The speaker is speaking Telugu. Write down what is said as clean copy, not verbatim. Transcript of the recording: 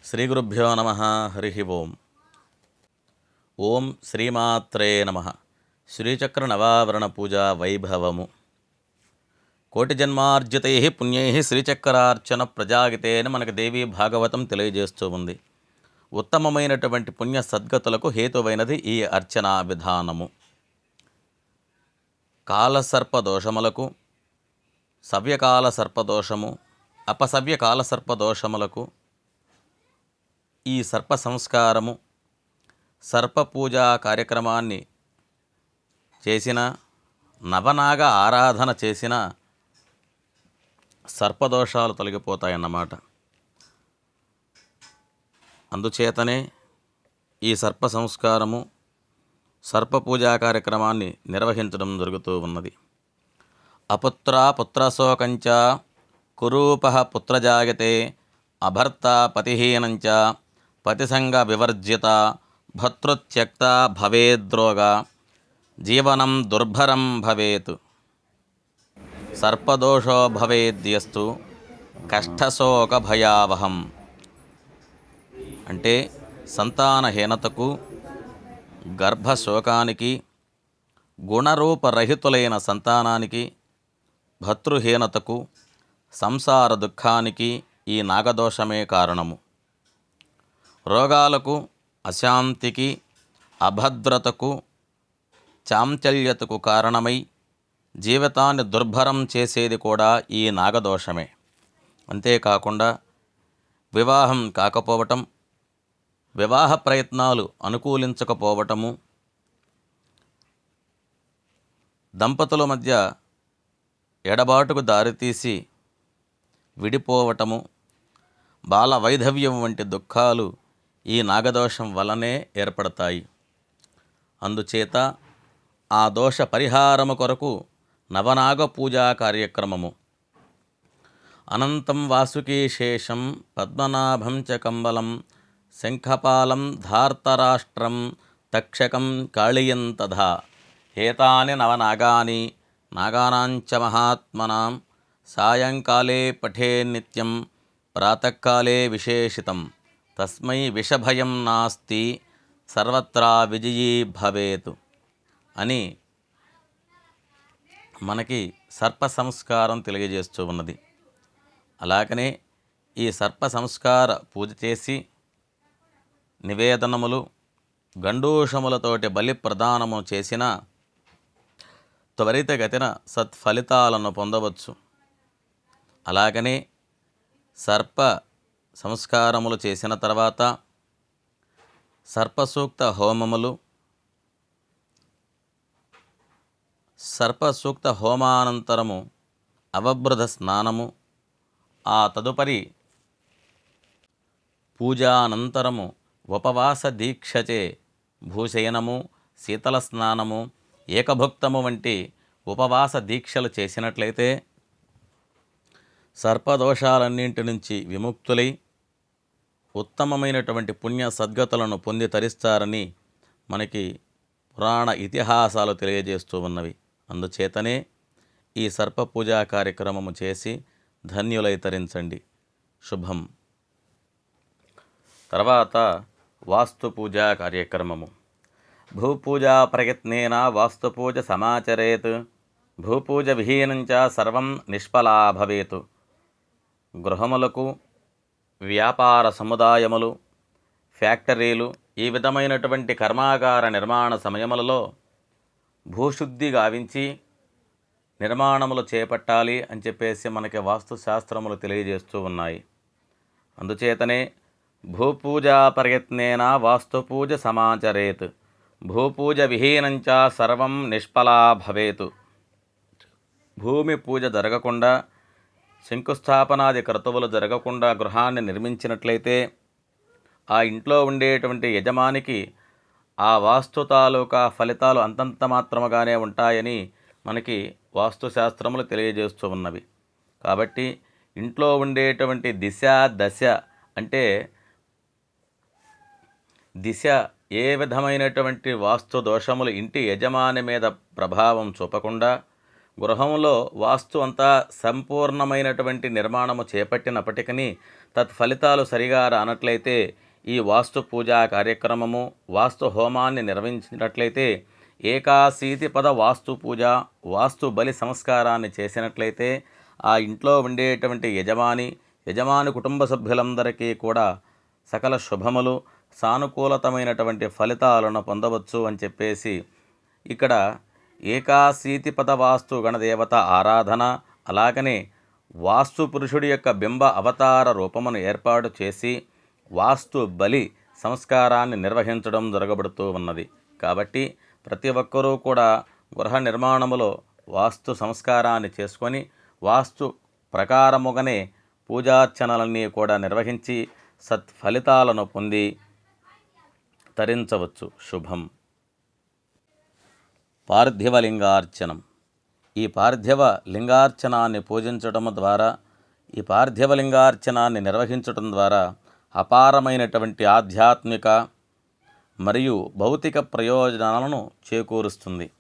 శ్రీగురుభ్యో నమ. హరి ఓం. ఓం శ్రీమాత్రే నమ. శ్రీచక్ర నవావరణ పూజా వైభవము. కోటి జన్మార్జితై పుణ్యై శ్రీచక్రార్చన ప్రజాగితే అని మనకు దేవీ భాగవతం తెలియజేస్తూ ఉంది. ఉత్తమమైనటువంటి పుణ్య సద్గతులకు హేతువైనది ఈ అర్చనా విధానము. కాలసర్ప దోషములకు, సవ్యకాల సర్పదోషము, అపసవ్య కాల సర్పదోషములకు ఈ సర్ప సంస్కారము, సర్ప పూజా కార్యక్రమాన్ని చేసిన, నవనాగ ఆరాధన చేసిన సర్పదోషాలు తొలగిపోతాయన్నమాట. అందుచేతనే ఈ సర్ప సంస్కారము, సర్ప పూజా కార్యక్రమాన్ని నిర్వహించడం జరుగుతూ ఉన్నది. అపుత్ర పుత్రశోకంచ కురూపః పుత్రజాయతే అభర్త పతిహీనంచ పతిసంగ వివర్జిత భర్తృత్యక్త భవేద్రోగ జీవనం దుర్భరం భవేత్. సర్పదోషో భవేద్యస్తు కష్టశోక భయావహం. అంటే సంతానహీనతకు, గర్భశోకానికి, గుణరూపరహితులైన సంతానానికి, భర్తృహీనతకు, సంసార దుఃఖానికి ఈ నాగదోషమే కారణము. రోగాలకు, అశాంతికి, అభద్రతకు, చాంచల్యతకు కారణమై జీవితాన్ని దుర్భరం చేసేది కూడా ఈ నాగదోషమే. అంతేకాకుండా వివాహం కాకపోవటం, వివాహ ప్రయత్నాలు అనుకూలించకపోవటము, దంపతుల మధ్య ఎడబాటుకు దారితీసి విడిపోవటము, బాల వైధవ్యం వంటి దుఃఖాలు ఈ నాగదోషం వలనే ఏర్పడతాయి. అందుచేత ఆ దోష పరిహారము కొరకు నవనాగ పూజా కార్యక్రమము. అనంతం వాసుకీశేషం పద్మనాభం చ కంబలం శంఖపాలం ధార్తరాష్ట్రం తక్షకం కాళియం తథా ఏతాని నవనాగాని నాగానాంచ మహాత్మనాం సాయంకాలే పఠే నిత్యం ప్రాతకాలే విశేషితం తస్మై విషభయం నాస్తి సర్వత్రా విజయీ భవేత్ అని మనకి సర్ప సంస్కారం తెలియజేస్తూ ఉన్నది. అలాగనే ఈ సర్ప సంస్కార పూజ చేసి నివేదనములు, గండూషములతోటి బలి ప్రదానము చేసిన త్వరితగతిన సత్ఫలితాలను పొందవచ్చు. అలాగనే సర్ప సంస్కారములు చేసిన తర్వాత సర్పసూక్త హోమములు, సర్పసూక్త హోమానంతరము అవబృధ స్నానము, ఆ తదుపరి పూజానంతరము ఉపవాస దీక్షచే భూశయనము, శీతల స్నానము, ఏకభుక్తము వంటి ఉపవాస దీక్షలు చేసినట్లయితే సర్పదోషాలన్నింటి నుంచి విముక్తులై ఉత్తమమైనటువంటి పుణ్య సద్గతులను పొంది తరిస్తారని మనకి పురాణ ఇతిహాసాలు తెలియజేస్తూ ఉన్నవి. అందుచేతనే ఈ సర్ప పూజా కార్యక్రమము చేసి ధన్యులై తరించండి. శుభం. తర్వాత వాస్తు పూజా కార్యక్రమము. భూపూజా ప్రయత్నేన వాస్తుపూజ సమాచరేత్ భూపూజ విహీనంచ సర్వం నిష్ఫలా భవేత్. గృహములకు, వ్యాపార సముదాయములు, ఫ్యాక్టరీలు, ఈ విధమైనటువంటి కర్మాగార నిర్మాణ సమయములలో భూశుద్ధి గావించి నిర్మాణములు చేపట్టాలి అని చెప్పేసి మనకి వాస్తుశాస్త్రములు తెలియజేస్తూ ఉన్నాయి. అందుచేతనే భూపూజా ప్రయత్నేన వాస్తుపూజ సమాచరేత్ భూపూజ విహీనంచ సర్వం నిష్ఫలా భవేత్. భూమి పూజ జరగకుండా, శంకుస్థాపనాది క్రతువులు జరగకుండా గృహాన్ని నిర్మించినట్లయితే ఆ ఇంట్లో ఉండేటువంటి యజమానికి ఆ వాస్తు తాలూకా ఫలితాలు అంతంత మాత్రముగానే ఉంటాయని మనకి వాస్తుశాస్త్రములు తెలియజేస్తూ ఉన్నవి. కాబట్టి ఇంట్లో ఉండేటువంటి దిశ, దశ అంటే దిశ ఏ విధమైనటువంటి వాస్తు దోషములు ఇంటి యజమాని మీద ప్రభావం చూపకుండా గృహంలో వాస్తు అంతా సంపూర్ణమైనటువంటి నిర్మాణము చేపట్టినప్పటికీ తత్ఫలితాలు సరిగా రానట్లయితే ఈ వాస్తు పూజా కార్యక్రమము వాస్తు హోమాన్ని నిర్వహించినట్లయితే ఏకాశీతి పద వాస్తు పూజ వాస్తు బలి సంస్కారాన్ని చేసినట్లయితే ఆ ఇంట్లో ఉండేటువంటి యజమాని కుటుంబ సభ్యులందరికీ కూడా సకల శుభములు సానుకూలతమైనటువంటి ఫలితాలను పొందవచ్చు అని చెప్పేసి ఇక్కడ ఏకాశీతిపద వాస్తు గణదేవత ఆరాధన, అలాగనే వాస్తు పురుషుడి యొక్క బింబ అవతార రూపమును ఏర్పాటు చేసి వాస్తు బలి సంస్కారాన్ని నిర్వహించడం జరగబడుతూ ఉన్నది. కాబట్టి ప్రతి ఒక్కరూ కూడా గృహ నిర్మాణములో వాస్తు సంస్కారాన్ని చేసుకొని వాస్తు ప్రకారముగానే పూజార్చనలన్నీ కూడా నిర్వహించి సత్ఫలితాలను పొంది తరించవచ్చు. శుభం. పార్థివలింగార్చనం. ఈ పార్థివ లింగార్చనాన్ని పూజించడం ద్వారా, ఈ పార్థివ లింగార్చనాన్ని నిర్వహించడం ద్వారా అపారమైనటువంటి ఆధ్యాత్మిక మరియు భౌతిక ప్రయోజనాలను చేకూరుస్తుంది.